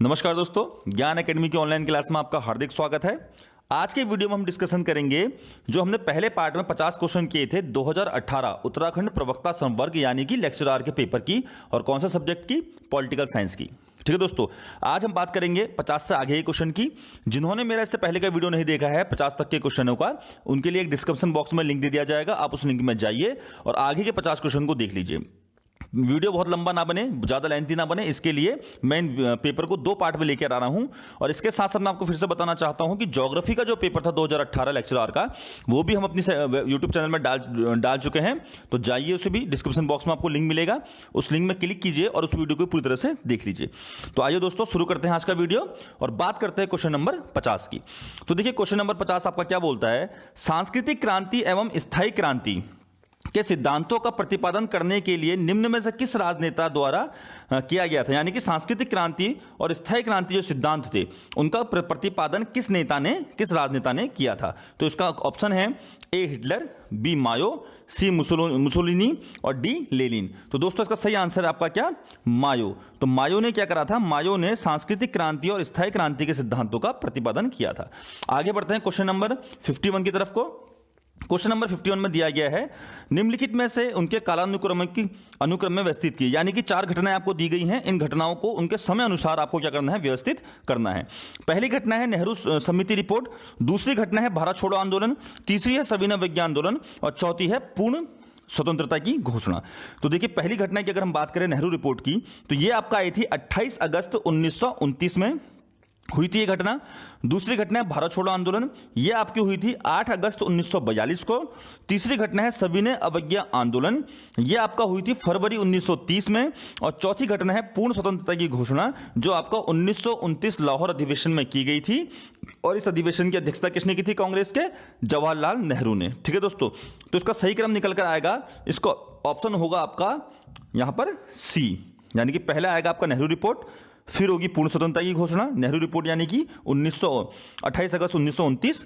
नमस्कार दोस्तों, ज्ञान एकेडमी की ऑनलाइन क्लास में आपका हार्दिक स्वागत है। आज के वीडियो में हम डिस्कशन करेंगे जो हमने पहले पार्ट में 50 क्वेश्चन किए थे 2018 उत्तराखंड प्रवक्ता संवर्ग यानी कि लेक्चरर के पेपर की और कौन सा सब्जेक्ट की, पॉलिटिकल साइंस की। ठीक है दोस्तों, आज हम बात करेंगे 50 से आगे के क्वेश्चन की। जिन्होंने मेरा इससे पहले का वीडियो नहीं देखा है 50 तक के क्वेश्चनों का, उनके लिए एक डिस्क्रिप्शन बॉक्स में लिंक दे दिया जाएगा। आप उस लिंक में जाइए और आगे के 50 क्वेश्चन को देख लीजिए। वीडियो बहुत लंबा ना बने, ज्यादा लेंथी ना बने, इसके लिए मैं इन पेपर को 2 पार्ट में लेकर आ रहा हूं। और इसके साथ साथ मैं आपको फिर से बताना चाहता हूं कि ज्योग्राफी का जो पेपर था 2018 लेक्चरर का, वो भी हम अपनी यूट्यूब चैनल में डाल चुके हैं। तो जाइए, उसे भी डिस्क्रिप्शन बॉक्स में आपको लिंक मिलेगा, उस लिंक में क्लिक कीजिए और उस वीडियो को पूरी तरह से देख लीजिए। तो आइए दोस्तों, शुरू करते हैं आज का वीडियो और बात करते हैं क्वेश्चन नंबर 50 की। तो देखिए, क्वेश्चन नंबर 50 आपका क्या बोलता है, सांस्कृतिक क्रांति एवं स्थायी क्रांति के सिद्धांतों का प्रतिपादन करने के लिए निम्न में से किस राजनेता द्वारा किया गया था। यानी कि सांस्कृतिक क्रांति और स्थायी क्रांति जो सिद्धांत थे, उनका प्रतिपादन किस राजनेता ने किया था। तो इसका ऑप्शन है A Hitler, B Mao, C Mussolini और डी लेनिन। तो दोस्तों, इसका सही आंसर है आपका क्या, मायो। तो मायो ने क्या करा था, मायो ने सांस्कृतिक क्रांति और स्थायी क्रांति के सिद्धांतों का प्रतिपादन किया था। आगे बढ़ते हैं क्वेश्चन नंबर 51 की तरफ को। क्वेश्चन नंबर 51 में दिया गया है, निम्नलिखित में से उनके कालानुक्रम में व्यवस्थित किए। यानी कि 4 घटनाएं आपको दी गई हैं, इन घटनाओं को उनके समय अनुसार आपको क्या करना है, व्यवस्थित करना है। पहली घटना है नेहरू समिति रिपोर्ट, दूसरी घटना है भारत छोड़ो आंदोलन, तीसरी है सविनय विज्ञान आंदोलन और चौथी है पूर्ण स्वतंत्रता की घोषणा। तो देखिए, पहली घटना की अगर हम बात करें नेहरू रिपोर्ट की, तो यह आपका आई थी 28 अगस्त 1929 में हुई थी ये घटना। दूसरी घटना है भारत छोड़ो आंदोलन, यह आपकी हुई थी 8 अगस्त 1942 को। तीसरी घटना है सविनय अवज्ञा आंदोलन, यह आपका हुई थी फरवरी 1930 में। और चौथी घटना है पूर्ण स्वतंत्रता की घोषणा, जो आपका 1929 लाहौर अधिवेशन में की गई थी। और इस अधिवेशन की अध्यक्षता किसने की थी, कांग्रेस के जवाहरलाल नेहरू ने। ठीक है दोस्तों, तो इसका सही क्रम निकल कर आएगा, इसका ऑप्शन होगा आपका यहां पर सी। यानी कि पहला आएगा आपका नेहरू रिपोर्ट, फिर होगी पूर्ण स्वतंत्रता की घोषणा, नेहरू रिपोर्ट यानी कि 28 अगस्त 1929,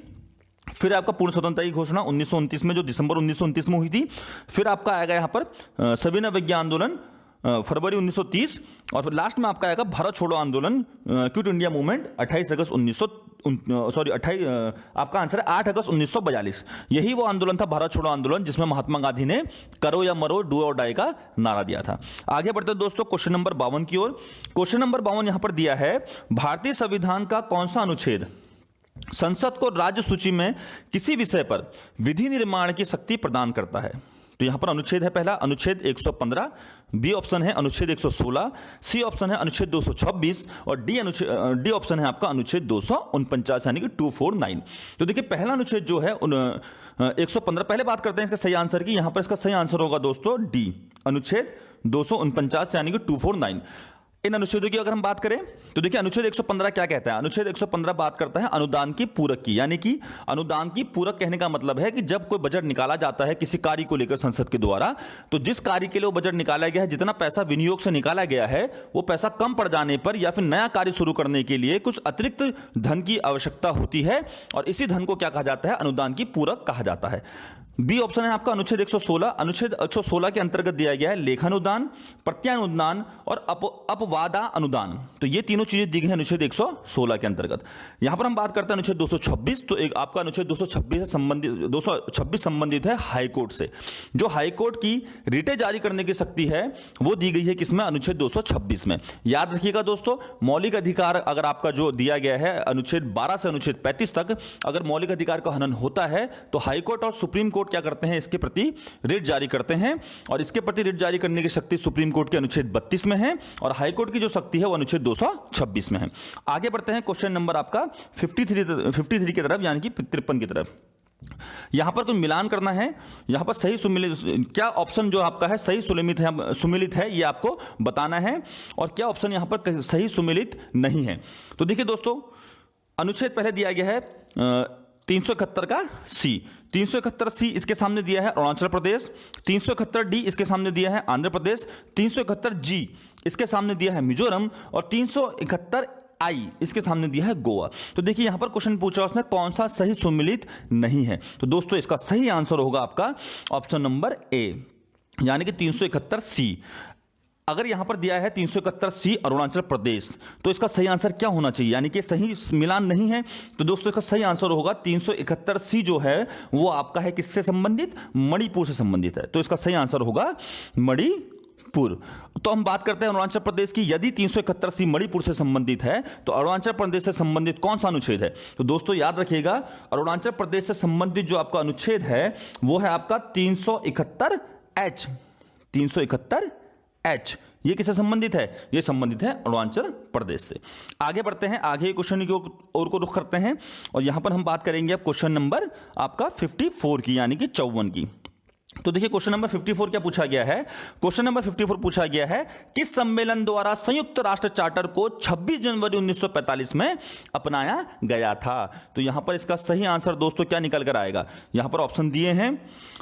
फिर आपका पूर्ण स्वतंत्रता की घोषणा 1929 में, जो दिसंबर 1929 में हुई थी। फिर आपका आएगा यहां पर सविनय अवज्ञा आंदोलन फरवरी 1930, और फिर लास्ट में आपका आएगा भारत छोड़ो आंदोलन, क्विट इंडिया मूवमेंट 28 अगस्त 28 आपका आंसर है 8 अगस्त 1942। यही वो आंदोलन था, भारत छोड़ो आंदोलन, जिसमें महात्मा गांधी ने करो या मरो, डू और डाई का नारा दिया था। आगे बढ़ते हैं दोस्तों क्वेश्चन नंबर 52 की ओर। क्वेश्चन नंबर 52 यहां पर दिया है, भारतीय संविधान का कौन सा अनुच्छेद संसद को राज्य सूची में किसी विषय पर विधि निर्माण की शक्ति प्रदान करता है। तो यहां पर अनुच्छेद है पहला अनुच्छेद 115, बी ऑप्शन है अनुच्छेद 116, सी ऑप्शन है अनुच्छेद 226 और डी ऑप्शन है आपका अनुच्छेद 249 यानी कि 249। तो देखिए, पहला अनुच्छेद जो है 115, पहले बात करते हैं इसका सही आंसर की। यहां पर इसका सही आंसर होगा दोस्तों डी, अनुच्छेद 249 यानी कि 249। इन अनुच्छेदों की अगर हम बात करें तो देखिए, अनुच्छेद 115 क्या कहता है, अनुच्छेद 115 बात करता है अनुदान की पूरक की। यानी कि अनुदान की पूरक कहने का मतलब है कि जब कोई बजट निकाला जाता है किसी कार्य को लेकर संसद के द्वारा, तो जिस कार्य के लिए वो बजट निकाला गया है, जितना पैसा विनियोग से निकाला गया है, वो पैसा कम पड़ जाने पर या फिर नया कार्य शुरू करने के लिए कुछ अतिरिक्त धन की आवश्यकता होती है, और इसी धन को क्या कहा जाता है, अनुदान की पूरक कहा जाता है। बी ऑप्शन है आपका अनुच्छेद 116। अनुच्छेद 116 के अंतर्गत दिया गया है लेखानुदान, प्रत्यानुदान और अपवादा अनुदान। तो ये तीनों चीजें दी गई हैं अनुच्छेद 116 के अंतर्गत। यहां पर हम बात करते हैं अनुच्छेद 226। तो एक आपका अनुच्छेद 226 संबंधित है हाईकोर्ट से। जो हाईकोर्ट की रिटें जारी करने की शक्ति है वो दी गई है किसमें, अनुच्छेद 226 में। याद रखिएगा दोस्तों, मौलिक अधिकार अगर आपका जो दिया गया है अनुच्छेद 12 से अनुच्छेद 35 तक, अगर मौलिक अधिकार का हनन होता है तो हाईकोर्ट और सुप्रीम कोर्ट क्या करते हैं, इसके प्रति रिट जारी करते हैं। और इसके प्रति रिट जारी करने की शक्ति सुप्रीम कोर्ट के अनुच्छेद 32 में है, और हाईकोर्ट की जो शक्ति है वो अनुच्छेद 226 में है। आगे बढ़ते हैं क्वेश्चन नंबर आपका 53 की तरफ, यानी कि 53 की तरफ। यहां पर कोई मिलान करना है, यहां पर सही सुमिलित क्या ऑप्शन जो आपका है सही सुमिलित है ये आपको बताना है, और क्या ऑप्शन यहां पर सही सुमिलित नहीं है। तो देखिए दोस्तों, अनुच्छेद पहले दिया गया है 371 का सी, 371 सी इसके सामने दिया है अरुणाचल प्रदेश, 371 डी इसके सामने दिया है आंध्र प्रदेश, 371 जी इसके सामने दिया है मिजोरम, और 371 आई इसके सामने दिया है गोवा। तो देखिए, यहां पर क्वेश्चन पूछा उसने कौन सा सही सुमिलित नहीं है। तो दोस्तों, इसका सही आंसर होगा आपका ऑप्शन नंबर ए, यानी कि 371 सी। अगर यहां पर दिया है 371C अरुणाचल प्रदेश, तो इसका सही आंसर क्या होना चाहिए, यानी कि सही मिलान नहीं है। तो दोस्तों इसका सही आंसर होगा 371C जो है वो आपका है किससे संबंधित, मणिपुर से संबंधित है। तो इसका सही आंसर होगा मणिपुर। तो हम बात करते हैं अरुणाचल प्रदेश की। यदि 371C मणिपुर से संबंधित है तो अरुणाचल प्रदेश से संबंधित कौन सा अनुच्छेद है? तो दोस्तों याद रखिएगा, अरुणाचल प्रदेश से संबंधित जो आपका अनुच्छेद है वो है आपका 371H। 371H ये किससे संबंधित है? ये संबंधित है अरुणाचल प्रदेश से। आगे बढ़ते हैं, आगे क्वेश्चन की ओर को रुख करते हैं और यहां पर हम बात करेंगे अब क्वेश्चन नंबर आपका 54 की, यानी कि 54 की। तो देखिए क्वेश्चन नंबर 54 क्या पूछा गया है। क्वेश्चन नंबर 54 पूछा गया है, किस सम्मेलन द्वारा संयुक्त राष्ट्र चार्टर को 26 जनवरी 1945 में अपनाया गया था? तो यहां पर इसका सही आंसर दोस्तों क्या निकल कर आएगा? यहां पर ऑप्शन दिए हैं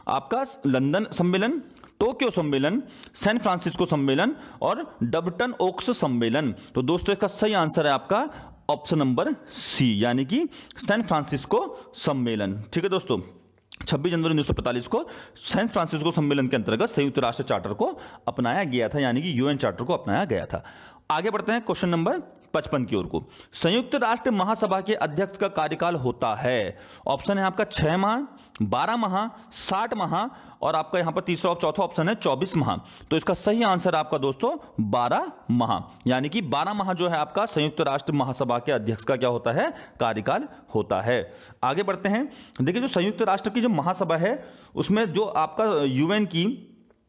आपका लंदन सम्मेलन, टोक्यो सम्मेलन, सैन फ्रांसिस्को सम्मेलन और डबटन ओक्स सम्मेलन। तो दोस्तों इसका सही आंसर है आपका ऑप्शन नंबर सी, यानी कि सैन फ्रांसिस्को सम्मेलन। ठीक है दोस्तों, 26 जनवरी 1945 को सैन फ्रांसिस्को सम्मेलन के अंतर्गत संयुक्त राष्ट्र चार्टर को अपनाया गया था, यानी कि यूएन चार्टर को अपनाया गया था। आगे बढ़ते हैं क्वेश्चन नंबर 55 की ओर को। संयुक्त राष्ट्र महासभा के अध्यक्ष का कार्यकाल होता है, ऑप्शन है आपका 6 माह, 12 माह, 60 माह और आपका यहां पर तीसरा और चौथा ऑप्शन है 24 माह। तो इसका सही आंसर आपका दोस्तों 12 माह, यानी कि 12 माह जो है आपका संयुक्त राष्ट्र महासभा के अध्यक्ष का क्या होता है, कार्यकाल होता है। आगे बढ़ते हैं, देखिए जो संयुक्त राष्ट्र की जो महासभा है उसमें जो आपका यूएन की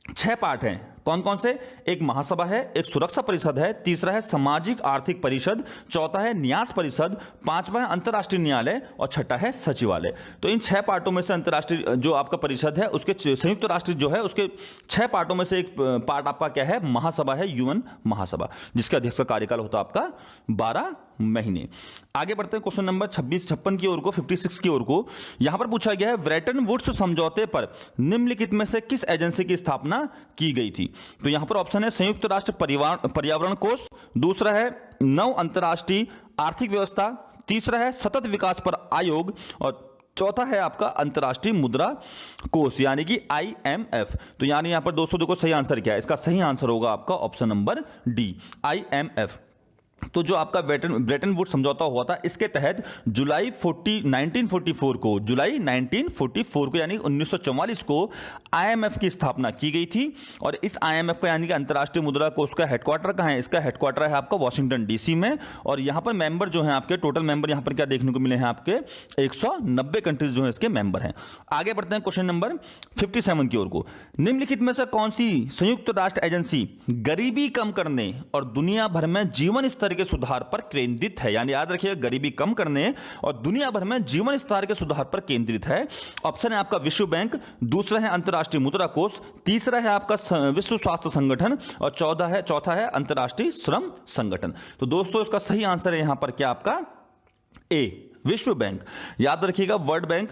6 पार्ट हैं, कौन कौन से? एक महासभा है, एक सुरक्षा परिषद है, तीसरा है सामाजिक आर्थिक परिषद, चौथा है न्यास परिषद, पांचवा है अंतर्राष्ट्रीय न्यायालय और छठा है सचिवालय। तो इन 6 पार्टों में से अंतर्राष्ट्रीय जो आपका परिषद है उसके संयुक्त राष्ट्र जो है उसके 6 पार्टों में से एक पार्ट आपका क्या है, महासभा है, यूएन महासभा, जिसका अध्यक्ष का कार्यकाल होता है आपका 12 महीने। आगे बढ़ते हैं क्वेश्चन नंबर 56 की ओर को, 56 की ओर को। यहां पर पूछा गया है ब्रेटन वुड्स समझौते पर निम्नलिखित में से किस एजेंसी की स्थापना की गई थी? तो यहां पर ऑप्शन है संयुक्त राष्ट्र पर्यावरण कोष, दूसरा है नव अंतर्राष्ट्रीय आर्थिक व्यवस्था, तीसरा है सतत विकास पर आयोग और चौथा है आपका अंतर्राष्ट्रीय मुद्रा कोष, यानी कि IMF। तो यानी यहां पर दोस्तों देखो सही आंसर क्या है, इसका सही आंसर होगा आपका ऑप्शन नंबर डी, IMF। तो जो आपका ब्रेटन वुड्स समझौता हुआ था, इसके तहत जुलाई 1944 को यानी 1944 को IMF की स्थापना की गई थी। और इस IMF का यानी कि अंतर्राष्ट्रीय मुद्रा कोष का हेडक्वार्टर कहां है? इसका हेडक्वार्टर है आपका वॉशिंगटन DC में। और यहां पर मेंबर जो हैं आपके, टोटल मेंबर यहां पर क्या देखने को मिले हैं आपके 190 कंट्रीज जो है इसके मेंबर हैं। आगे बढ़ते हैं क्वेश्चन नंबर 57 की ओर को। निम्नलिखित में से कौन सी संयुक्त राष्ट्र एजेंसी गरीबी कम करने और दुनिया भर में जीवन स्तर के सुधार पर केंद्रित है? यानी याद रखिए, गरीबी कम करने और दुनिया भर में जीवन स्तर के सुधार पर केंद्रित है। ऑप्शन है आपका विश्व बैंक, दूसरा है अंतर्राष्ट्रीय मुद्रा कोष, तीसरा है आपका विश्व स्वास्थ्य संगठन और चौथा है अंतर्राष्ट्रीय श्रम संगठन। तो दोस्तों इसका सही आंसर है यहां पर क्या आपका ए, विश्व बैंक। याद रखिएगा, वर्ल्ड बैंक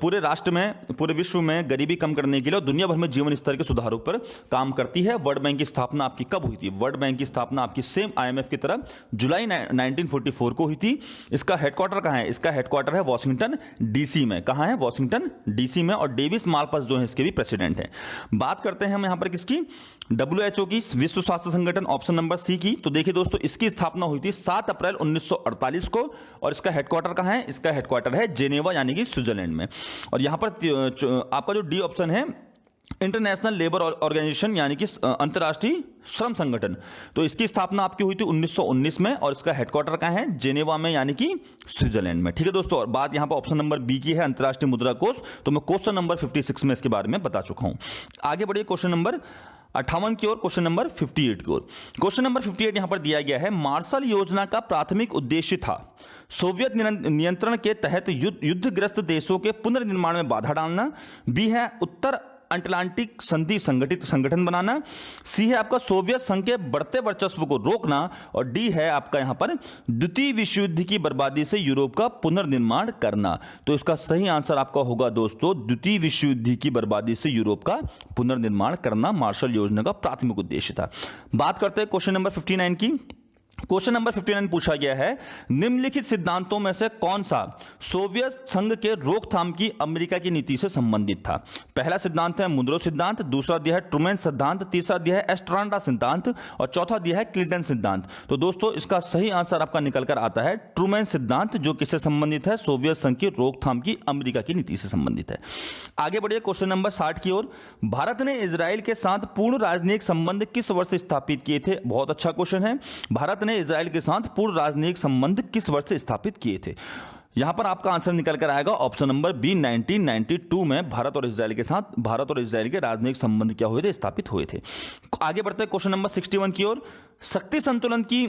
पूरे राष्ट्र में, पूरे विश्व में गरीबी कम करने के लिए और दुनिया भर में जीवन स्तर के सुधारों पर काम करती है। वर्ल्ड बैंक की स्थापना आपकी कब हुई थी? वर्ल्ड बैंक की स्थापना आपकी सेम IMF की तरह जुलाई 1944 को हुई थी। इसका हेडक्वार्टर कहां है? इसका हेडक्वार्टर है वॉशिंगटन DC में। कहां है? वॉशिंगटन DC में। और डेविस मालपास जो है इसके भी प्रेसिडेंट हैं। बात करते हैं हम यहां पर किसकी? WHO की, विश्व स्वास्थ्य संगठन, ऑप्शन नंबर सी की। तो देखिए दोस्तों, इसकी स्थापना हुई थी 7 अप्रैल 1948 को और इसका हेडक्वार्टर कहां है? इसका हेडक्वार्टर है जेनेवा यानी कि स्विट्जरलैंड में। और यहां पर आपका जो डी ऑप्शन है इंटरनेशनल लेबर ऑर्गेनाइजेशन यानी कि अंतर्राष्ट्रीय श्रम संगठन, तो इसकी स्थापना आपकी हुई थी 1919 में और इसका हेडक्वार्टर कहां है? जेनेवा में यानी कि स्विट्जरलैंड में। ठीक है दोस्तों, और बात यहां पर ऑप्शन नंबर बी की है, अंतर्राष्ट्रीय मुद्रा कोष। तो मैं क्वेश्चन नंबर 56 में इसके बारे में बता चुका हूं। आगे बढ़िए क्वेश्चन नंबर 58 की ओर, क्वेश्चन नंबर 58 की ओर। क्वेश्चन नंबर 58 यहां पर दिया गया है, मार्शल योजना का प्राथमिक उद्देश्य था सोवियत नियंत्रण के तहत युद्धग्रस्त देशों के पुनर्निर्माण में बाधा डालना, बी है उत्तर अटलांटिक संधि संगठन बनाना, सी है आपका सोवियत संघ के बढ़ते वर्चस्व को रोकना और डी है आपका यहां पर द्वितीय विश्व युद्ध की बर्बादी से यूरोप का पुनर्निर्माण करना। तो इसका सही आंसर आपका होगा दोस्तों द्वितीय विश्व युद्ध की बर्बादी से यूरोप का पुनर्निर्माण करना मार्शल योजना का प्राथमिक उद्देश्य था। बात करते हैं क्वेश्चन नंबर 59 की। क्वेश्चन नंबर 59 पूछा गया है, निम्नलिखित सिद्धांतों में से कौन सा सोवियत संघ के रोकथाम की अमेरिका की नीति से संबंधित था? पहला सिद्धांत है मुनरो सिद्धांत, दूसरा दिया है ट्रूमैन सिद्धांत, तीसरा दिया है एस्ट्रांडा सिद्धांत और चौथा दिया है क्लिंटन सिद्धांत। तो दोस्तों इसका सही आंसर आपका निकल कर आता है ट्रूमैन सिद्धांत, जो किससे संबंधित है? सोवियत संघ की रोकथाम की अमेरिका की नीति से संबंधित है। आगे बढ़िए क्वेश्चन नंबर 60 की ओर। भारत ने इजराइल के साथ पूर्ण राजनयिक संबंध किस वर्ष स्थापित किए थे? बहुत अच्छा क्वेश्चन है। भारत ने इजराइल के साथ पूर्ण राजनयिक संबंध किस वर्ष से स्थापित किए थे? यहां पर आपका आंसर निकल कर आएगा ऑप्शन नंबर बी, 1992 में भारत और इजराइल के राजनयिक संबंध क्या हुए थे? स्थापित हुए थे। आगे बढ़ते हैं क्वेश्चन नंबर 61 की ओर। शक्ति संतुलन की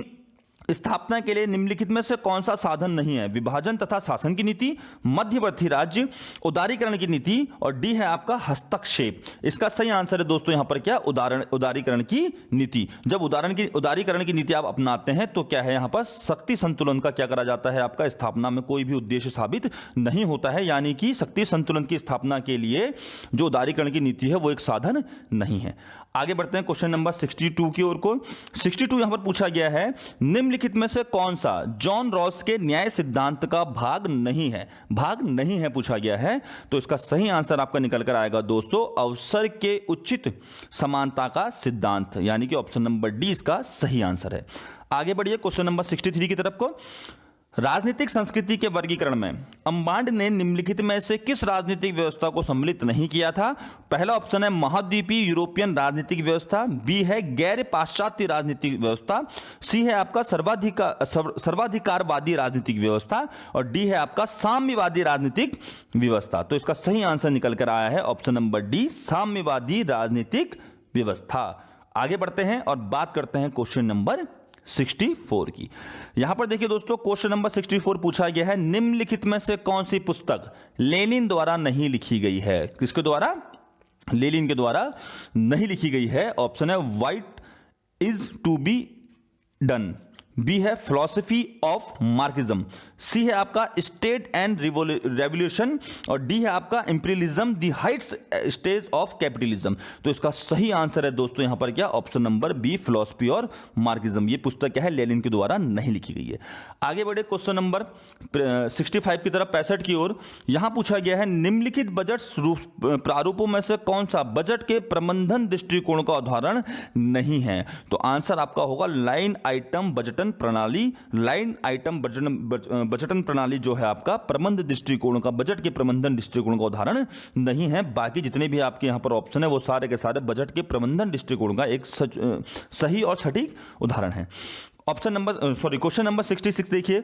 स्थापना के लिए निम्नलिखित में से कौन सा साधन नहीं है? विभाजन तथा शासन की नीति, मध्यवर्ती राज्य, उदारीकरण की नीति और डी है आपका हस्तक्षेप। इसका सही आंसर है दोस्तों यहां पर क्या? उदारीकरण की नीति। जब उदारीकरण की नीति आप अपनाते हैं तो क्या है यहां पर शक्ति संतुलन का क्या करा जाता है? आपका स्थापना में कोई भी उद्देश्य साबित नहीं होता है, यानी कि शक्ति संतुलन की स्थापना के लिए जो उदारीकरण की नीति है वो एक साधन नहीं है। आगे बढ़ते हैं क्वेश्चन नंबर 62 की ओर को। 62 यहां पर पूछा गया है, निम्नलिखित में से कौन सा जॉन रॉस के न्याय सिद्धांत का भाग नहीं है? पूछा गया है। तो इसका सही आंसर आपका निकल कर आएगा दोस्तों अवसर के उचित समानता का सिद्धांत, यानी कि ऑप्शन नंबर डी इसका सही आंसर है। आगे बढ़िए क्वेश्चन नंबर 63 की तरफ को। राजनीतिक संस्कृति के वर्गीकरण में अम्बांड ने निम्नलिखित में से किस राजनीतिक व्यवस्था को सम्मिलित नहीं किया था? पहला ऑप्शन है महाद्वीपीय यूरोपियन राजनीतिक व्यवस्था, बी है गैर पाश्चात्य राजनीतिक व्यवस्था, सी है आपका सर्वाधिकारवादी राजनीतिक व्यवस्था और डी है आपका साम्यवादी राजनीतिक व्यवस्था। तो इसका सही आंसर निकल कर आया है ऑप्शन नंबर डी, साम्यवादी राजनीतिक व्यवस्था। आगे बढ़ते हैं और बात करते हैं क्वेश्चन नंबर 64 की। यहां पर देखिए दोस्तों क्वेश्चन नंबर 64 पूछा गया है, निम्नलिखित में से कौन सी पुस्तक लेनिन द्वारा नहीं लिखी गई है? किसके द्वारा? लेनिन के द्वारा नहीं लिखी गई है। ऑप्शन है what is to be done, B है फिलॉसफी ऑफ मार्क्सिज्म, सी है आपका स्टेट एंड रेवोल्यूशन और डी है आपका इंपीरियलिज्म द हाइट्स स्टेज ऑफ कैपिटलिज्म। तो इसका सही आंसर है दोस्तों यहां पर क्या? ऑप्शन नंबर बी, फिलॉसफी और मार्क्सिज्म। ये पुस्तक क्या है? लेनिन के द्वारा नहीं लिखी गई है। आगे बढ़े क्वेश्चन नंबर 65 की तरफ 65 की ओर। यहां पूछा गया है, निम्नलिखित बजट प्रारूपों में से कौन सा बजट के प्रबंधन दृष्टिकोण का उदाहरण नहीं है? तो आंसर आपका होगा लाइन आइटम बजटन प्रणाली। लाइन आइटम बजटन प्रणाली जो है आपका प्रबंध दृष्टिकोण का, बजट के प्रबंधन दृष्टिकोण का उदाहरण नहीं है। बाकी जितने भी आपके यहां पर ऑप्शन है वो सारे के सारे बजट के प्रबंधन दृष्टिकोण का एक सही और सटीक उदाहरण है। क्वेश्चन नंबर 66 देखिए,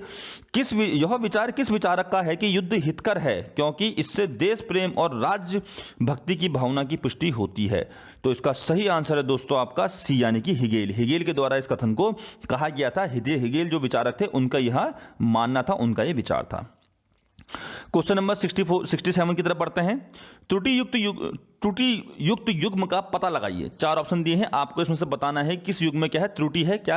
यह विचार किस विचारक का है कि युद्ध हितकर है क्योंकि इससे देश प्रेम और राज्य भक्ति की भावना की पुष्टि होती है? तो इसका सही आंसर है दोस्तों आपका सी, यानी कि हिगेल के द्वारा इस कथन को कहा गया था। हिगेल जो विचारक थे उनका यह मानना था, उनका यह विचार था। क्वेश्चन नंबर 67 की तरफ बढ़ते हैं। त्रुटि युक्त युग्म का पता लगाइए। 4 ऑप्शन दिए हैं, आपको इसमें से बताना है किस युग्म में क्या है त्रुटि है, क्या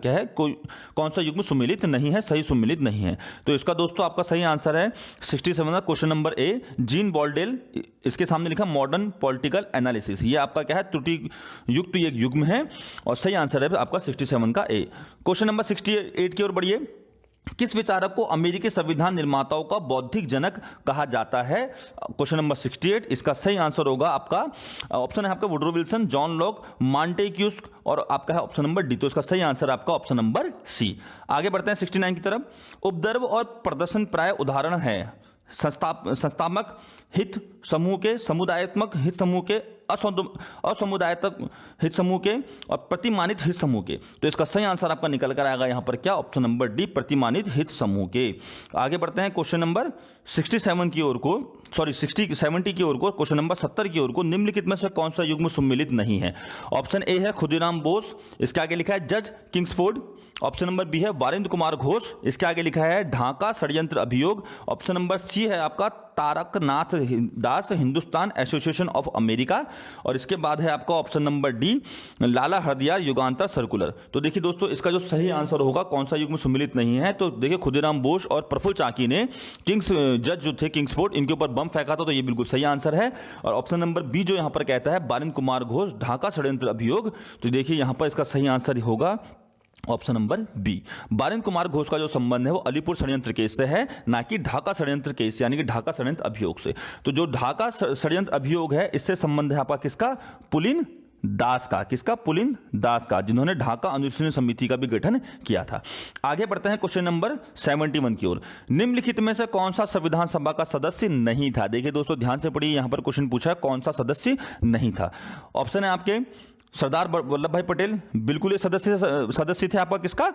है, कौन सा युग्म सुमेलित नहीं है, सही सुमेलित नहीं है। तो इसका दोस्तों आपका सही आंसर है 67 का क्वेश्चन नंबर ए, जीन बॉल्डेल। इसके सामने लिखा मॉडर्न पॉलिटिकल एनालिसिस। ये आपका क्या है? त्रुटि युक्त एक युग्म है और सही आंसर है आपका 67 का ए। क्वेश्चन नंबर 68 की ओर बढ़िए। किस विचारक को अमेरिकी संविधान निर्माताओं का बौद्धिक जनक कहा जाता है? क्वेश्चन नंबर 68, इसका सही आंसर होगा आपका ऑप्शन है आपका वुडरो विल्सन, जॉन लॉक, मॉन्टेक्यू और आपका है ऑप्शन नंबर डी। तो इसका सही आंसर आपका ऑप्शन नंबर सी। आगे बढ़ते हैं 69 की तरफ। उपद्रव और प्रदर्शन प्राय उदाहरण है संस्थात्मक हित समूह के, समुदायात्मक हित समूह के, असमुदायतक हित समूह के और प्रतिमानित हित समूह के। तो इसका सही आंसर आपका निकल कर आएगा यहां पर क्या? ऑप्शन नंबर डी, प्रतिमानित हित समूह के। आगे बढ़ते हैं क्वेश्चन नंबर 70 की ओर को। क्वेश्चन नंबर 70 की ओर को। निम्नलिखित में से कौन सा युग्म सम्मिलित नहीं है? ऑप्शन ए है खुदीराम बोस, इसके आगे लिखा है जज किंग्सफोर्ड। ऑप्शन नंबर बी है वारिंद्र कुमार घोष, इसके आगे लिखा है ढाका षड्यंत्र अभियोग। ऑप्शन नंबर सी है आपका तारकनाथ दास, हिंदुस्तान एसोसिएशन ऑफ अमेरिका और इसके बाद है आपका ऑप्शन नंबर डी, लाला हरदयाल युगांतर सर्कुलर। तो देखिए दोस्तों इसका जो सही आंसर होगा कौन सा युग्म सम्मिलित नहीं है, तो देखिए खुदीराम बोस और प्रफुल्ल चाकी ने जज जो थे किंग्सफोर्ड, इनके ऊपर बम फेंका था, तो ये बिल्कुल सही आंसर है। और ऑप्शन नंबर बी जो यहां पर कहता है वारिंद्र कुमार घोष ढाका षड्यंत्र अभियोग, तो देखिए यहां पर इसका सही आंसर होगा option number B. Barin Kumar Ghosh का जो संबंध है वो अलीपुर षड्यंत्र केस से है, ना कि ढाका षड्यंत्र केस यानी कि ढाका षड्यंत्र अभियोग से। तो जो ढाका षड्यंत्र अभियोग है इससे संबंध है आपका किसका? पुलिन दास का। किसका? पुलिन दास का, जिन्होंने ढाका अनुशीलन समिति का भी गठन किया था। आगे बढ़ते हैं क्वेश्चन नंबर 71 की ओर। निम्नलिखित में से कौन सा संविधान सभा का सदस्य नहीं था? देखिए दोस्तों ध्यान से पढ़िए, यहां पर क्वेश्चन पूछा है कौन सा सदस्य नहीं था। ऑप्शन है आपके सरदार वल्लभ भाई पटेल, बिल्कुल ये सदस्य थे आपका किसका?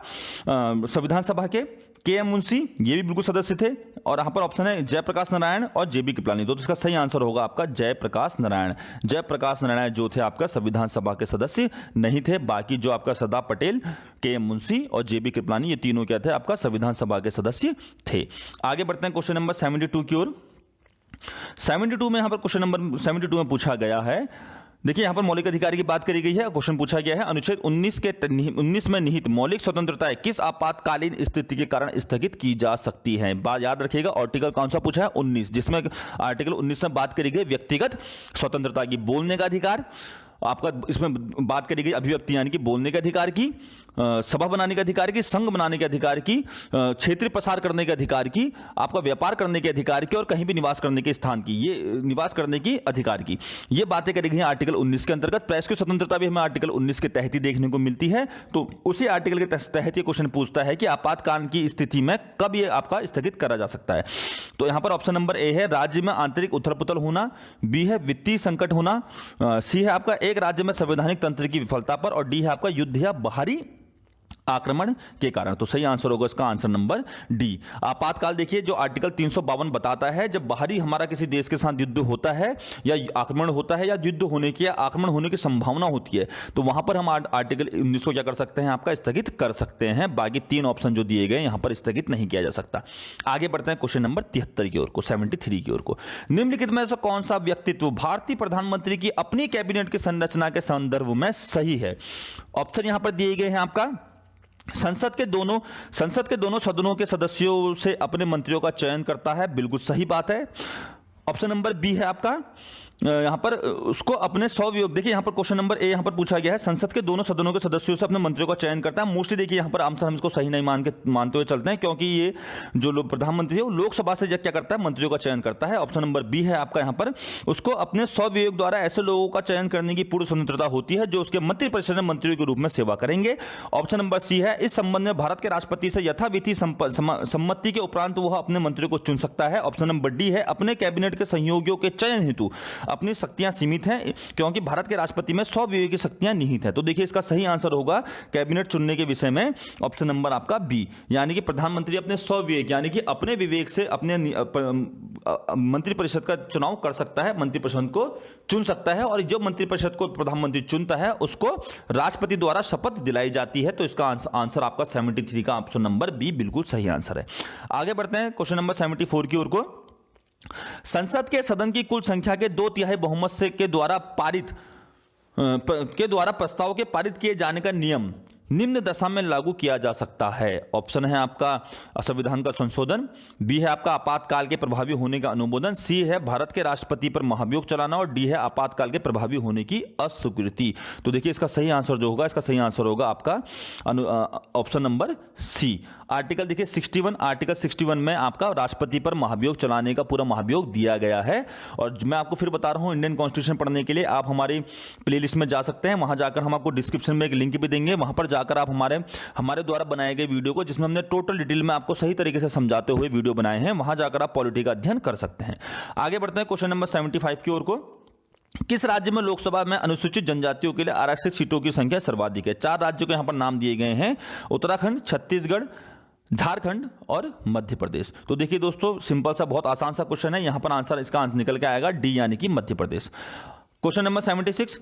संविधान सभा के। के.एम. मुंशी, ये भी बिल्कुल सदस्य थे। और यहां पर ऑप्शन है जयप्रकाश नारायण और जे.बी. कृपलानी। तो इसका सही आंसर होगा आपका जयप्रकाश नारायण। जयप्रकाश नारायण जो थे आपका संविधान सभा के सदस्य नहीं थे। बाकी जो आपका सरदार पटेल, के.एम. मुंशी और जे.बी. कृपलानी, ये तीनों क्या थे? आपका संविधान सभा के सदस्य थे। आगे बढ़ते हैं क्वेश्चन नंबर 72 की ओर। 72 में यहां पर क्वेश्चन नंबर 72 में पूछा गया है, देखिए यहां पर मौलिक अधिकार की बात करी गई है। क्वेश्चन पूछा गया है अनुच्छेद 19 में निहित मौलिक स्वतंत्रताएं किस आपातकालीन स्थिति के कारण स्थगित की जा सकती हैं? बात याद रखिएगा, आर्टिकल कौन सा पूछा है? 19, जिसमें आर्टिकल 19 में बात करी गई व्यक्तिगत स्वतंत्रता की, बोलने का अधिकार, आपका इसमें बात करी गई अभिव्यक्ति यानी कि बोलने के अधिकार की, सभा बनाने के अधिकार की, संघ बनाने के अधिकार की, क्षेत्रीय प्रसार करने के अधिकार की, आपका व्यापार करने के अधिकार की और कहीं भी निवास करने के स्थान की, ये निवास करने की अधिकार की, ये बातें करी गई हैं आर्टिकल 19 के अंतर्गत। प्रेस की स्वतंत्रता भी हमें आर्टिकल 19 के तहत ही देखने को मिलती है। तो उसी आर्टिकल के तहत ये क्वेश्चन पूछता है कि आपातकाल की स्थिति में कब ये आपका स्थगित करा जा सकता है। तो यहां पर ऑप्शन नंबर ए है राज्य में आंतरिक उथल पुथल होना, बी है वित्तीय संकट होना, सी है आपका एक राज्य में संवैधानिक तंत्र की विफलता पर, और डी है आपका युद्ध या बाहरी आक्रमण के कारण। तो सही आंसर होगा इसका आंसर नंबर डी। आपातकाल देखिए जो आर्टिकल 352 बताता है, जब बाहरी हमारा किसी देश के साथ युद्ध होता है या आक्रमण होता है या युद्ध होने की या आक्रमण होने की संभावना होती है, तो वहां पर हम आर्टिकल 19 को क्या कर सकते हैं? आपका स्थगित कर सकते हैं। बाकी तीन ऑप्शन जो दिए गए यहां पर स्थगित नहीं किया जा सकता। आगे बढ़ते हैं क्वेश्चन नंबर 73 की ओर को, 73 की ओर को। निम्नलिखित में से कौन सा व्यक्तित्व भारतीय प्रधानमंत्री की अपनी कैबिनेट की संरचना के संदर्भ में सही है? ऑप्शन यहां पर दिए गए हैं आपका संसद के दोनों सदनों के सदस्यों से अपने मंत्रियों का चयन करता है, बिल्कुल सही बात है। ऑप्शन नंबर बी है आपका यहां पर उसको अपने स्ववियोग, देखिए यहां पर क्वेश्चन नंबर ए यहां पर पूछा गया है संसद के दोनों सदनों के सदस्यों से अपने मंत्रियों का चयन करता है। मोस्टली देखिए यहां पर आमतौर हम इसको सही नहीं मानते हुए चलते हैं, क्योंकि ये जो लोग प्रधानमंत्री है वो लोकसभा से क्या करता है? मंत्रियों का चयन करता है। ऑप्शन नंबर बी है आपका यहां पर उसको अपने स्ववियोग द्वारा ऐसे लोगों का चयन करने की पूर्ण स्वतंत्रता होती है जो उसके मंत्रिपरिषद में मंत्रियों के रूप में सेवा करेंगे। ऑप्शन नंबर सी है इस संबंध में भारत के राष्ट्रपति से यथाविधि सम्मति के उपरांत वह अपने मंत्रियों को चुन सकता है। ऑप्शन नंबर डी है अपने कैबिनेट के सहयोगियों के चयन हेतु अपनी शक्तियां सीमित हैं, क्योंकि भारत के राष्ट्रपति में स्वविवेक की शक्तियां निहित है। तो देखिए इसका सही आंसर होगा कैबिनेट चुनने के विषय में ऑप्शन नंबर आपका बी, यानी कि प्रधानमंत्री अपने स्वविवेक यानी कि अपने विवेक से अपने मंत्रिपरिषद का चुनाव कर सकता है, मंत्रिपरिषद को चुन सकता है, और जो मंत्रिपरिषद को प्रधानमंत्री चुनता है उसको राष्ट्रपति द्वारा शपथ दिलाई जाती है। तो इसका आंसर आपका 73 का ऑप्शन नंबर बी बिल्कुल सही आंसर है। आगे बढ़ते हैं क्वेश्चन नंबर 74 की ओर को। संसद के सदन की कुल संख्या के 2/3 बहुमत से के द्वारा प्रस्ताव के पारित किए जाने का नियम निम्न दशा में लागू किया जा सकता है। ऑप्शन है आपका संविधान का संशोधन, बी है आपका आपातकाल के प्रभावी होने का अनुमोदन, सी है भारत के राष्ट्रपति पर महाभियोग चलाना, और डी है आपातकाल के प्रभावी होने की अस्वीकृति। तो देखिए इसका सही आंसर जो होगा, इसका सही आंसर होगा आपका ऑप्शन नंबर सी। आर्टिकल देखिए 61 में आपका राष्ट्रपति पर महाभियोग चलाने का पूरा महाभियोग दिया गया है। और मैं आपको फिर बता रहा हूं, इंडियन कॉन्स्टिट्यूशन पढ़ने के लिए आप हमारी प्लेलिस्ट में जा सकते हैं, वहां जाकर हम आपको डिस्क्रिप्शन में एक लिंक भी देंगे, वहां पर जाकर आप हमारे द्वारा बनाए गए वीडियो को, जिसमें हमने टोटल डिटेल में आपको सही तरीके से समझाते हुए वीडियो बनाए हैं, वहां जाकर आप पॉलिटी का अध्ययन कर सकते हैं। आगे बढ़ते हैं क्वेश्चन नंबर 75 की ओर को। किस राज्य में लोकसभा में अनुसूचित जनजातियों के लिए आरक्षित सीटों की संख्या सर्वाधिक है? 4 राज्यों के यहां पर नाम दिए गए हैं, उत्तराखंड, छत्तीसगढ़, झारखंड और मध्य प्रदेश। तो देखिए दोस्तों सिंपल सा बहुत आसान सा क्वेश्चन है, यहां पर आंसर इसका निकल के आएगा डी यानी कि मध्य प्रदेश। क्वेश्चन नंबर 76,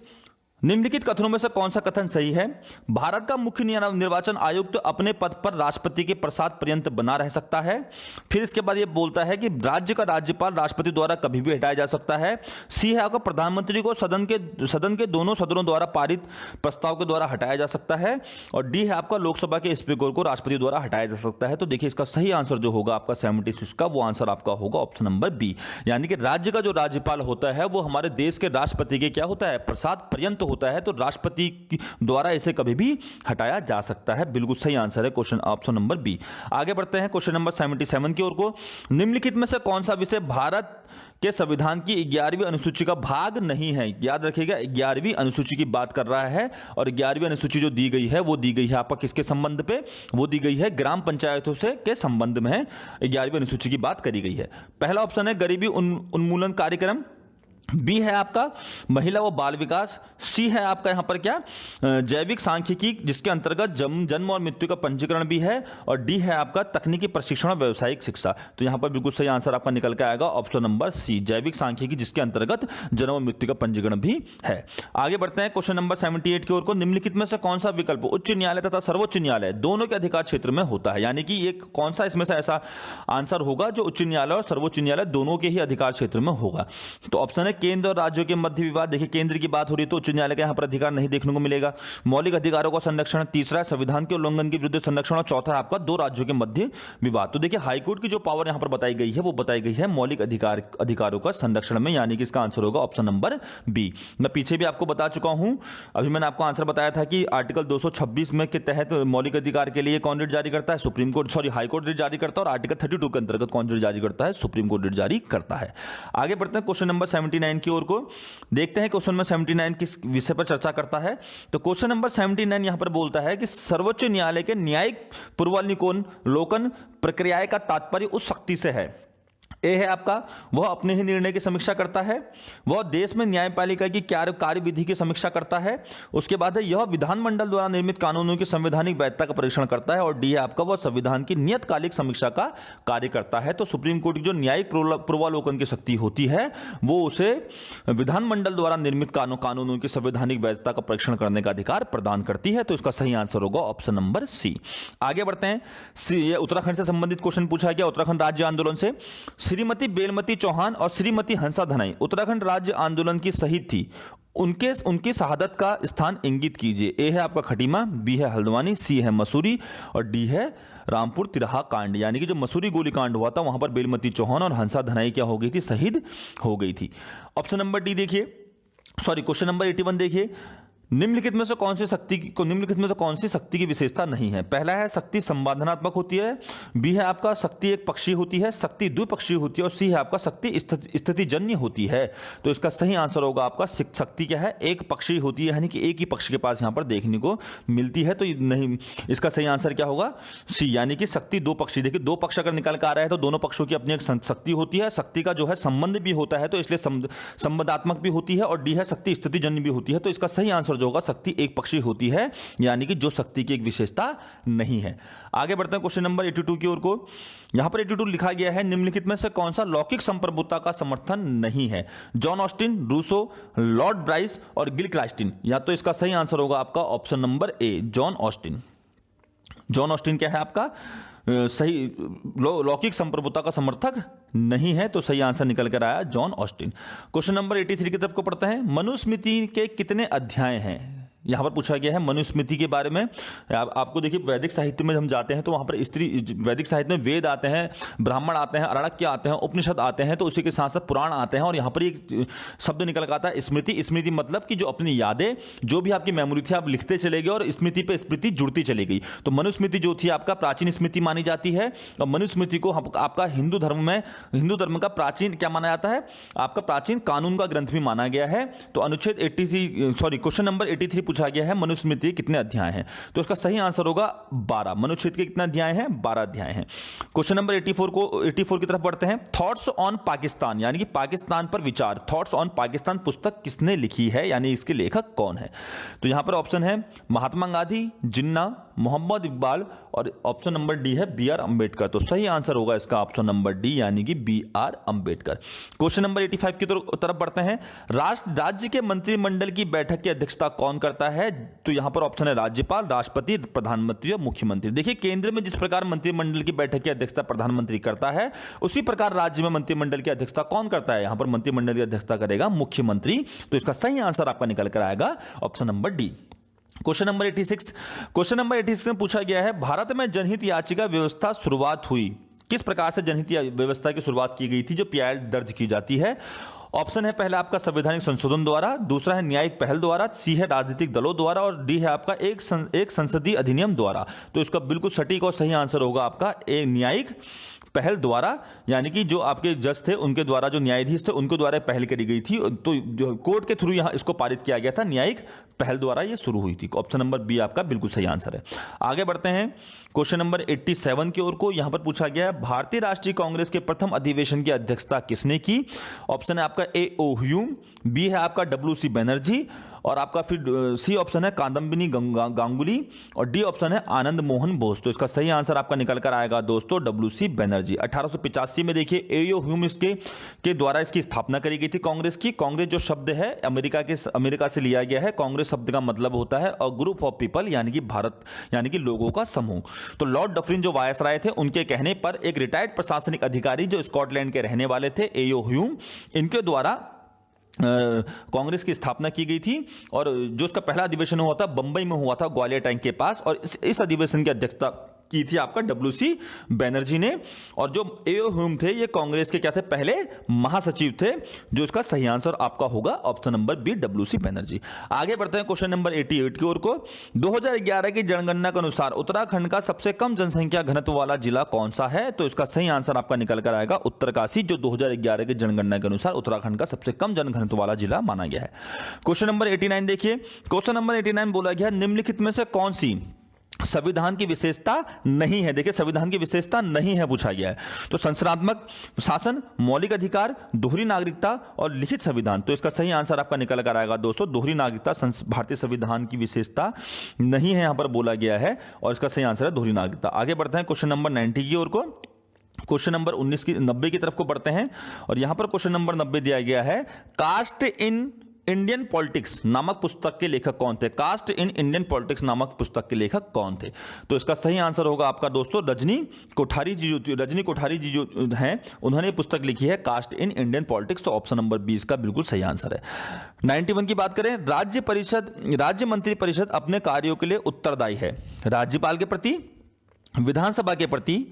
निम्नलिखित कथनों में से कौन सा कथन सही है? भारत का मुख्य निर्वाचन आयुक्त अपने पद पर राष्ट्रपति के प्रसाद पर्यंत बना रह सकता है। फिर इसके बाद ये बोलता है कि राज्य का राज्यपाल राष्ट्रपति द्वारा कभी भी हटाया जा सकता है। सी है आपका प्रधानमंत्री को सदन के दोनों सदनों द्वारा पारित प्रस्ताव के द्वारा हटाया जा सकता है, और डी है आपका लोकसभा के स्पीकर को राष्ट्रपति द्वारा हटाया जा सकता है। तो देखिए इसका सही आंसर जो होगा आपका 76 का, वो आंसर आपका होगा ऑप्शन नंबर बी, यानी कि राज्य का जो राज्यपाल होता है वो हमारे देश के राष्ट्रपति के क्या होता है? प्रसाद पर्यंत होता है तो राष्ट्रपति द्वारा इसे कभी भी हटाया जा सकता है। बिल्कुल सही आंसर है क्वेश्चन ऑप्शन नंबर बी। आगे बढ़ते हैं क्वेश्चन नंबर 77 की ओर को। निम्नलिखित में से कौन सा विषय भारत के संविधान की 11वीं अनुसूची का भाग नहीं है? याद रखिएगा 11वीं अनुसूची की बात कर रहा है और 11वीं अनुसूची जो दी गई है वो दी गई है आपका किसके संबंध पे? वो दी गई है ग्राम पंचायतों से के संबंध में 11वीं अनुसूची की बात करी गई है। पहला ऑप्शन है गरीबी उन्मूलन कार्यक्रम, बी है आपका महिला व बाल विकास, सी है आपका यहां पर क्या जैविक सांख्यिकी जिसके अंतर्गत जन्म और मृत्यु का पंजीकरण भी है, और डी है आपका तकनीकी प्रशिक्षण और व्यावसायिक शिक्षा। तो यहां पर बिल्कुल सही आंसर आपका निकल के आएगा ऑप्शन नंबर सी जैविक सांख्यिकी जिसके अंतर्गत जन्म और मृत्यु का पंजीकरण भी है। आगे बढ़ते हैं क्वेश्चन नंबर 78 की ओर को। निम्नलिखित में से कौन सा विकल्प उच्च न्यायालय तथा सर्वोच्च न्यायालय दोनों के अधिकार क्षेत्र में होता है? यानी कि एक कौन सा इसमें से ऐसा आंसर होगा जो उच्च न्यायालय और सर्वोच्च न्यायालय दोनों के ही अधिकार क्षेत्र में होगा? तो ऑप्शन है केंद्र और राज्यों के मध्य विवाद। देखिए केंद्र की बात हो रही है तो उच्च न्यायालय का यहां पर अधिकार नहीं देखने को मिलेगा। मौलिक अधिकारों का संरक्षण, तीसरा है संविधान के उल्लंघन के विरुद्ध संरक्षण, और चौथा है आपका दो राज्यों के मध्य विवाद। तो देखिए हाईकोर्ट की जो पावर यहां पर बताई गई है वो बताई गई है मौलिक अधिकारों का संरक्षण में, यानी कि इसका आंसर होगा ऑप्शन नंबर बी। मैं पीछे भी आपको बता चुका हूं, अभी मैंने आपको आंसर बताया था कि आर्टिकल 226 में के तहत मौलिक अधिकार के लिए कौन रिट जारी करता है? Supreme court, sorry high court writ जारी करता है, और आर्टिकल 32 के अंतर्गत कौन रिट जारी करता है? सुप्रीम कोर्ट रिट जारी करता है। आगे बढ़ते हैं क्वेश्चन नंबर 79 की ओर को। देखते हैं क्वेश्चन नंबर 79 किस विषय पर चर्चा करता है। तो क्वेश्चन नंबर 79 यहां पर बोलता है कि सर्वोच्च न्यायालय के न्यायिक पूर्वावलोकन प्रक्रिया का तात्पर्य उस शक्ति से है। ए है आपका वह अपने ही निर्णय की समीक्षा करता है, वह देश में न्यायपालिका की कार्यविधि की समीक्षा करता है, उसके बाद है यह विधानमंडल द्वारा निर्मित कानूनों की संवैधानिक वैधता का परीक्षण करता है, और डी है आपका वह संविधान की नियतकालिक समीक्षा का कार्य करता है। तो सुप्रीम कोर्ट की जो न्यायिक पूर्वावलोकन की शक्ति होती है वो उसे विधानमंडल द्वारा निर्मित कानूनों की संवैधानिक वैधता का परीक्षण करने का अधिकार प्रदान करती है। तो इसका सही आंसर होगा ऑप्शन नंबर सी। आगे बढ़ते हैं, उत्तराखंड से संबंधित क्वेश्चन पूछा गया उत्तराखंड राज्य आंदोलन से। श्रीमती बेलमती चौहान और श्रीमती हंसा धनाई उत्तराखंड राज्य आंदोलन की शहीद थी, उनकी शहादत का स्थान इंगित कीजिए। ए है आपका खटीमा, बी है हल्द्वानी, सी है मसूरी, और डी है रामपुर तिराहा कांड। यानी कि जो मसूरी गोलीकांड हुआ था वहां पर बेलमती चौहान और हंसा धनाई क्या हो गई थी? शहीद हो गई थी। ऑप्शन नंबर डी देखिए, सॉरी क्वेश्चन नंबर 81 देखिए। निम्नलिखित में से कौन सी शक्ति की विशेषता नहीं है? पहला है शक्ति संवादनात्मक होती है, बी है आपका शक्ति एक पक्षीय होती है, शक्ति द्विपक्षीय होती है, और सी है आपका शक्ति स्थितिजन्य होती है। तो इसका सही आंसर होगा आपका शक्ति क्या है? एक पक्षीय होती है, यानी कि एक ही पक्ष के पास यहां पर देखने को मिलती है। तो नहीं, इसका सही आंसर क्या होगा? सी, यानी कि शक्ति दो पक्षी। देखिए दो पक्ष अगर निकल कर आ रहा है तो दोनों पक्षों की अपनी एक शक्ति होती है, शक्ति का जो है संबंध भी होता है तो इसलिए संबंधात्मक भी होती है, और डी है शक्ति स्थितिजन्य भी होती है। तो इसका सही आंसर जो होगा शक्ति एक पक्षी होती है, यानी कि जो शक्ति की एक विशेषता नहीं है। आगे बढ़ते हैं क्वेश्चन नंबर 82 की ओर को। यहां पर 82 लिखा गया है निम्नलिखित में से कौन सा लौकिक संप्रभुता का समर्थन नहीं है? John Austin, Rousseau, Lord Bryce और गिल क्राइस्टिन। या तो इसका सही आंसर होगा आपका option number A John Austin. John Austin क्या है आपका सही लौकिक संप्रभुता का समर्थक नहीं है, तो सही आंसर निकल कर आया जॉन ऑस्टिन। क्वेश्चन नंबर 83 की तरफ को पढ़ते हैं। मनुस्मृति के कितने अध्याय हैं? यहां पर पूछा गया है मनुस्मृति के बारे में। आपको देखिए वैदिक साहित्य में हम जाते हैं तो वहां पर वैदिक साहित्य में वेद आते हैं, ब्राह्मण आते हैं, अरण्यक आते हैं, उपनिषद आते हैं, तो उसी के साथ साथ पुराण आते हैं, और यहां पर एक शब्द निकल कर आता है स्मृति। स्मृति मतलब कि जो अपनी यादें, जो भी आपकी मेमोरी थी आप लिखते चले गए और स्मृति पे स्मृति जुड़ती चली गई। तो मनुस्मृति जो थी आपका प्राचीन स्मृति मानी जाती है, और मनुस्मृति को आपका हिंदू धर्म का प्राचीन क्या माना जाता है? आपका प्राचीन कानून का ग्रंथ भी माना गया है। तो अनुच्छेद 83 सॉरी क्वेश्चन नंबर 83 पूछा गया है मनुस्मृति कितने अध्याय हैं? तो इसका सही आंसर होगा 12। मनुस्मृति के कितने अध्याय हैं? 12 अध्याय हैं। क्वेश्चन नंबर 84 की तरफ बढ़ते हैं। थॉट्स ऑन पाकिस्तान, यानी कि पाकिस्तान पर विचार, थॉट्स ऑन पाकिस्तान पुस्तक किसने लिखी है, यानी इसके लेखक कौन है? तो यहां पर ऑप्शन है महात्मा गांधी, जिन्ना, मोहम्मद इकबाल, और ऑप्शन नंबर डी है बी आर अंबेडकर। तो सही आंसर होगा इसका ऑप्शन नंबर डी, यानी कि B R Ambedkar. Question number 85 की तरफ बढ़ते हैं। राज्य के मंत्रिमंडल की बैठक की अध्यक्षता कौन करता है? तो यहां पर ऑप्शन है राज्यपाल, राष्ट्रपति, प्रधानमंत्री और मुख्यमंत्री। देखिए केंद्र में जिस प्रकार मंत्रिमंडल की बैठक की अध्यक्षता प्रधानमंत्री करता है, उसी प्रकार राज्य में मंत्रिमंडल की अध्यक्षता कौन करता है? यहां पर मंत्रिमंडल की अध्यक्षता करेगा मुख्यमंत्री। तो इसका सही आंसर आपका निकल कर आएगा option number D. Question number 86 में पूछा गया है भारत में जनहित याचिका व्यवस्था शुरुआत हुई किस प्रकार से? जनहित व्यवस्था की शुरुआत की गई थी जो पीआईएल दर्ज की जाती है, ऑप्शन है पहला आपका संवैधानिक संशोधन द्वारा, दूसरा है न्यायिक पहल द्वारा, सी है राजनीतिक दलों द्वारा और डी है आपका एक संसदीय अधिनियम द्वारा। तो इसका बिल्कुल सटीक और सही आंसर होगा आपका ए, न्यायिक पहल द्वारा, यानी कि जो आपके जज थे उनके द्वारा, जो न्यायाधीश थे उनके द्वारा पहल करी गई थी, तो जो कोर्ट के थ्रू यहां इसको पारित किया गया था, न्यायिक पहल द्वारा ये शुरू हुई थी। ऑप्शन नंबर बी आपका बिल्कुल सही आंसर है। आगे बढ़ते हैं क्वेश्चन नंबर 87 की ओर को। यहां पर पूछा गया है भारतीय राष्ट्रीय कांग्रेस के प्रथम अधिवेशन की अध्यक्षता किसने की? ऑप्शन है आपका ए ओ ह्यूम, बी है आपका WC बनर्जी और आपका फिर सी ऑप्शन है कादम्बिनी गांगुली और डी ऑप्शन है आनंद मोहन बोस। तो इसका सही आंसर आपका निकल कर आएगा दोस्तों WC बनर्जी। 1885 में देखिए एओ ह्यूम के द्वारा इसकी स्थापना करी गई थी कांग्रेस की। कांग्रेस जो शब्द है अमेरिका से लिया गया है। कांग्रेस शब्द का मतलब होता है अ ग्रुप ऑफ पीपल, यानी कि भारत, यानी कि लोगों का समूह। तो लॉर्ड डफरिन जो वायसराय थे, उनके कहने पर एक रिटायर्ड प्रशासनिक अधिकारी जो स्कॉटलैंड के रहने वाले थे, एओ ह्यूम, इनके द्वारा कांग्रेस की स्थापना की गई थी और जो इसका पहला अधिवेशन हुआ था बंबई में हुआ था, ग्वालियर टैंक के पास, और इस अधिवेशन की अध्यक्षता की थी आपका WC बनर्जी ने। और जो एओ ह्यूम थे ये कांग्रेस के क्या थे? पहले महासचिव थे। जो इसका सही आंसर आपका होगा option number B WC Banerjee. आगे बढ़ते हैं क्वेश्चन नंबर 88 की ओर को। 2011 की जनगणना के अनुसार उत्तराखंड का सबसे कम जनसंख्या घनत्व वाला जिला कौन सा है? तो इसका सही आंसर आपका निकल कर आएगा उत्तरकाशी, जो 2011 की जनगणना के अनुसार उत्तराखंड का सबसे कम जनघनत्व वाला जिला माना गया है। क्वेश्चन नंबर 89 देखिए। क्वेश्चन नंबर 89 बोला गया निम्नलिखित में से कौन सी संविधान की विशेषता नहीं है? देखिए संविधान की विशेषता नहीं है पूछा गया है। तो संरचनात्मक शासन, मौलिक अधिकार, दोहरी नागरिकता और लिखित संविधान। तो इसका सही आंसर आपका निकल कर आएगा दोस्तों दोहरी नागरिकता भारतीय संविधान की विशेषता नहीं है, यहां पर बोला गया है, और इसका सही आंसर है दोहरी नागरिकता। आगे बढ़ते हैं क्वेश्चन नंबर 90 की ओर को। क्वेश्चन नंबर 90 की तरफ को बढ़ते हैं और यहां पर क्वेश्चन नंबर 90 दिया गया है कास्ट इन इंडियन पॉलिटिक्स नामक पुस्तक के लेखक कौन थे? कास्ट इन इंडियन पॉलिटिक्स नामक पुस्तक के लेखक कौन थे? तो इसका सही आंसर होगा आपका दोस्तों रजनी कोठारी जी जो हैं, उन्होंने पुस्तक लिखी है कास्ट इन इंडियन पॉलिटिक्स। तो ऑप्शन नंबर 20 का बिल्कुल सही आंसर है। 91 की बात करें, राज्य मंत्री परिषद अपने कार्यों के लिए उत्तरदायी है राज्यपाल के प्रति, विधानसभा के प्रति,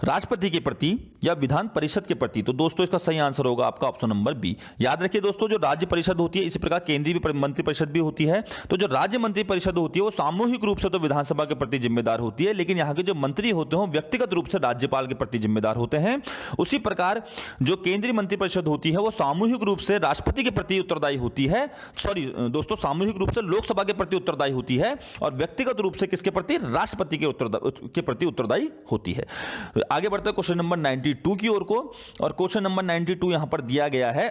राष्ट्रपति के प्रति या विधान परिषद के प्रति? तो दोस्तों इसका सही आंसर होगा आपका ऑप्शन नंबर बी। याद रखिए दोस्तों, जो राज्य परिषद होती है इसी प्रकार केंद्रीय मंत्री परिषद भी होती है। तो जो राज्य मंत्री परिषद होती है वो सामूहिक रूप से तो विधानसभा के प्रति जिम्मेदार होती है, लेकिन यहाँ के जो मंत्री होते हैं व्यक्तिगत रूप से राज्यपाल के प्रति जिम्मेदार होते हैं। उसी प्रकार जो केंद्रीय मंत्री परिषद होती है वो सामूहिक रूप से राष्ट्रपति के प्रति उत्तरदायी होती है, सॉरी दोस्तों, सामूहिक रूप से लोकसभा के प्रति उत्तरदायी होती है और व्यक्तिगत रूप से किसके प्रति? राष्ट्रपति के प्रति उत्तरदायी होती है। आगे बढ़ते हैं क्वेश्चन नंबर 92 की ओर को और क्वेश्चन नंबर 92 यहां पर दिया गया है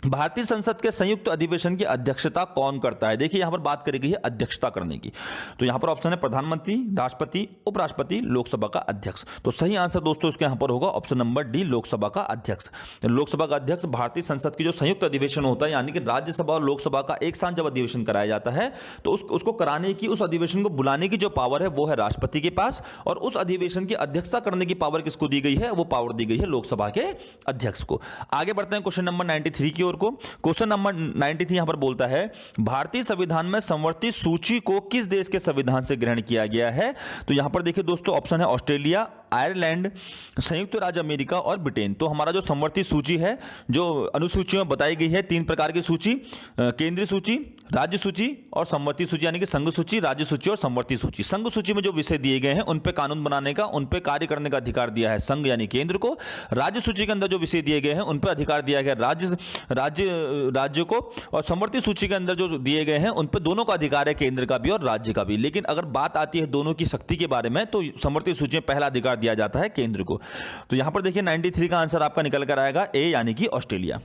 भारतीय संसद के संयुक्त अधिवेशन की अध्यक्षता कौन करता है? देखिए यहां पर बात करी गई है अध्यक्षता करने की। तो यहां पर ऑप्शन है प्रधानमंत्री, राष्ट्रपति, उपराष्ट्रपति, लोकसभा का अध्यक्ष। तो सही आंसर दोस्तों इसके यहां पर होगा ऑप्शन नंबर डी लोकसभा का अध्यक्ष। लोकसभा का अध्यक्ष भारतीय संसद की जो संयुक्त अधिवेशन होता है, यानी कि राज्यसभा और लोकसभा का एक साथ जब अधिवेशन कराया जाता है तो उसको कराने की, उस अधिवेशन को बुलाने की जो पावर है वो है राष्ट्रपति के पास, और उस अधिवेशन की अध्यक्षता करने की पावर किसको दी गई है? वो पावर दी गई है लोकसभा के अध्यक्ष को। आगे बढ़ते हैं क्वेश्चन नंबर 93 की को। क्वेश्चन नंबर 93 यहां पर बोलता है भारतीय संविधान में संवर्ती सूची को किस देश के संविधान से ग्रहण किया गया है? तो यहां पर देखिए दोस्तों ऑप्शन है ऑस्ट्रेलिया, आयरलैंड, संयुक्त राज्य अमेरिका और ब्रिटेन। तो हमारा जो संवर्ती सूची है, जो अनुसूचियों में बताई गई है 3 प्रकार की सूची, केंद्रीय सूची, राज्य सूची और संवर्ती सूची, यानी कि संघ सूची, राज्य सूची और संवर्ती सूची। संघ सूची में जो विषय दिए गए हैं उन पे कानून बनाने का, उन पे कार्य करने का अधिकार दिया है संघ यानी केंद्र को। राज्य सूची के अंदर जो विषय दिए गए हैं उन पे अधिकार दिया गया राज्य को, और संवर्ती सूची के अंदर जो दिए गए हैं उन पे दोनों का अधिकार है, केंद्र का भी और राज्य का भी। लेकिन अगर बात आती है दोनों की शक्ति के बारे में तो संवर्ती सूची में पहला अधिकार दिया जाता है केंद्र को। तो यहां पर देखिए 93 का आंसर आपका निकल कर आएगा ए, यानी कि ऑस्ट्रेलिया।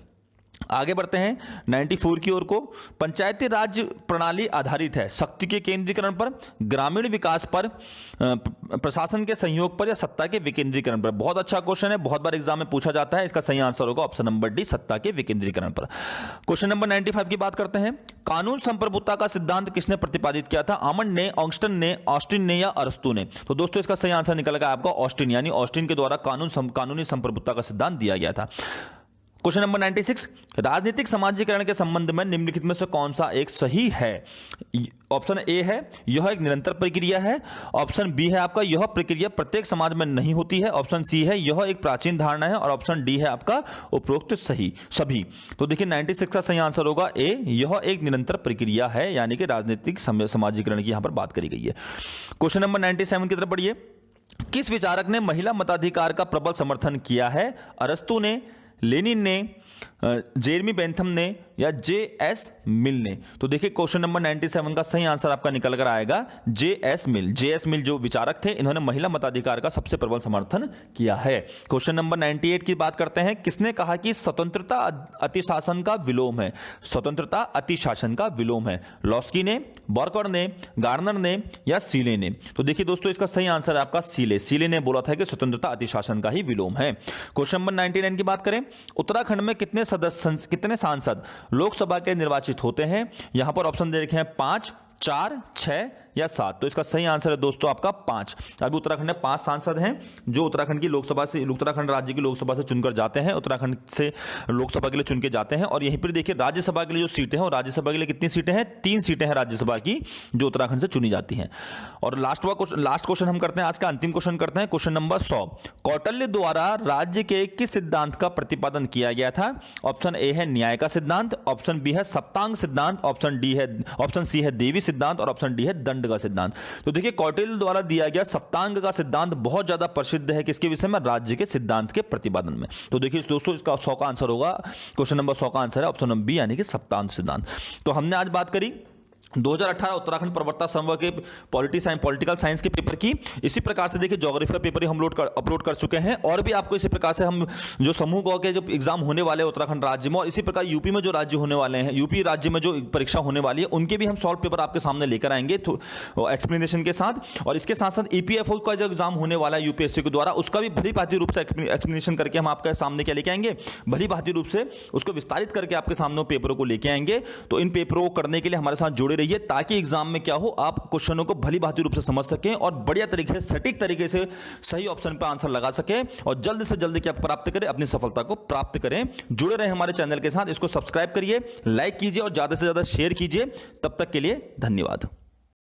आगे बढ़ते हैं 94 की ओर को। पंचायती राज प्रणाली आधारित है शक्ति के केंद्रीकरण पर, ग्रामीण विकास पर, प्रशासन के सहयोग पर या सत्ता के विकेंद्रीकरण पर? बहुत अच्छा क्वेश्चन है, बहुत बार एग्जाम में पूछा जाता है। इसका सही आंसर होगा ऑप्शन नंबर डी सत्ता के विकेंद्रीकरण पर। क्वेश्चन नंबर 95 की बात करते हैं। कानून संप्रभुता का सिद्धांत किसने प्रतिपादित किया था? आमंड ने, ऑक्स्टन ने, ऑस्टिन ने या अरस्तू ने? तो दोस्तों इसका सही आंसर निकल गया आपका ऑस्टिन, यानी ऑस्टिन के द्वारा कानूनी संप्रभुता का सिद्धांत दिया गया था। क्वेश्चन नंबर 96, राजनीतिक समाजीकरण के संबंध में निम्नलिखित में से कौन सा एक सही है? ऑप्शन ए है यह एक निरंतर प्रक्रिया है, ऑप्शन बी है आपका यह प्रक्रिया प्रत्येक समाज में नहीं होती है, ऑप्शन सी है यह एक प्राचीन धारणा है और ऑप्शन डी है आपका उपरोक्त सभी। तो देखिए 96 का सही आंसर होगा ए, यह एक निरंतर प्रक्रिया है, यानी कि राजनीतिक समाजीकरण की यहां पर बात करी गई है। क्वेश्चन नंबर 97 की तरफ बढ़िए। किस विचारक ने महिला मताधिकार का प्रबल समर्थन किया है? अरस्तु ने, लेनिन ने, जेरेमी बेंथम ने या जे.एस. मिल ने? तो देखिए क्वेश्चन नंबर 97 का सही आंसर आपका निकल कर आएगा जे.एस. मिल। जे.एस. मिल जो विचारक थे, इन्होंने महिला मताधिकार का सबसे प्रबल समर्थन किया है। क्वेश्चन नंबर 98 की बात करते हैं। किसने कहा कि स्वतंत्रता अतिशासन का विलोम है? स्वतंत्रता अतिशासन का विलोम है। लॉस्की ने, बॉर्कर ने, गार्नर ने या सीले ने? तो देखिए दोस्तों इसका सही आंसर है आपका सीले। सीले ने बोला था कि स्वतंत्रता अतिशासन का ही विलोम है। क्वेश्चन नंबर 99 की बात करें। उत्तराखंड में कितने सांसद लोकसभा के निर्वाचित होते हैं? यहां पर ऑप्शन दे रखे हैं 5, 4, 6 या 7। तो इसका सही आंसर है दोस्तों आपका 5। अभी उत्तराखंड में 5 सांसद हैं जो उत्तराखंड की लोकसभा से, उत्तराखंड राज्य की लोकसभा से चुनकर जाते हैं, उत्तराखंड से लोकसभा के लिए चुन के जाते हैं। और यहीं पर देखिए राज्यसभा के लिए जो सीटें हैं, और राज्यसभा के लिए कितनी सीटें हैं? 3 सीटें हैं राज्यसभा की जो उत्तराखंड से चुनी जाती हैं। और लास्ट क्वेश्चन हम करते हैं, आज का अंतिम क्वेश्चन करते हैं, क्वेश्चन नंबर 100। कौटिल्य द्वारा राज्य के किस सिद्धांत का प्रतिपादन किया गया था? ऑप्शन ए है न्याय का सिद्धांत, ऑप्शन बी है सप्तांग सिद्धांत, ऑप्शन सी है देवी सिद्धांत और ऑप्शन डी है दंड का सिद्धांत। तो देखिए कौटिल्य द्वारा दिया गया सप्तांग का सिद्धांत बहुत ज्यादा प्रसिद्ध है। किसके विषय में? राज्य के सिद्धांत के प्रतिपादन में। तो देखिए दोस्तों इसका 100 का आंसर होगा, क्वेश्चन नंबर 100 का आंसर है ऑप्शन नंबर बी, यानी कि सप्तांग सिद्धांत। तो हमने आज बात करी 2018 उत्तराखंड प्रवक्ता संवर्ग के पॉलिटिकल साइंस के पेपर की। इसी प्रकार से देखिए ज्योग्राफी का पेपर हम अपलोड कर चुके हैं, और भी आपको इसी प्रकार से हम जो समूह क के जो एग्जाम होने वाले हैं उत्तराखंड राज्य में, और इसी प्रकार यूपी में जो राज्य होने वाले हैं, यूपी राज्य में जो परीक्षा होने वाली है, उनके भी हम सॉल्व पेपर आपके सामने लेकर आएंगे एक्सप्लेनेशन के साथ। और इसके साथ साथ ईपीएफओ का जो एग्जाम होने वाला है यूपीएससी के द्वारा, उसका भी भली भांति रूप से एक्सप्लेनेशन करके हम आपके सामने क्या लेके आएंगे, भली भांति रूप से उसको विस्तारित करके आपके सामने पेपरों को लेके आएंगे। तो इन पेपरों को करने के लिए हमारे साथ जुड़े रहिए, ताकि एग्जाम में क्या हो, आप क्वेश्चनों को भली भांति रूप से समझ सकें और बढ़िया तरीके से, सटीक तरीके से सही ऑप्शन पर आंसर लगा सकें, और जल्द से जल्द क्या प्राप्त करें, अपनी सफलता को प्राप्त करें। जुड़े रहें हमारे चैनल के साथ, इसको सब्सक्राइब करिए, लाइक कीजिए और ज्यादा से ज्यादा शेयर कीजिए। तब तक के लिए धन्यवाद।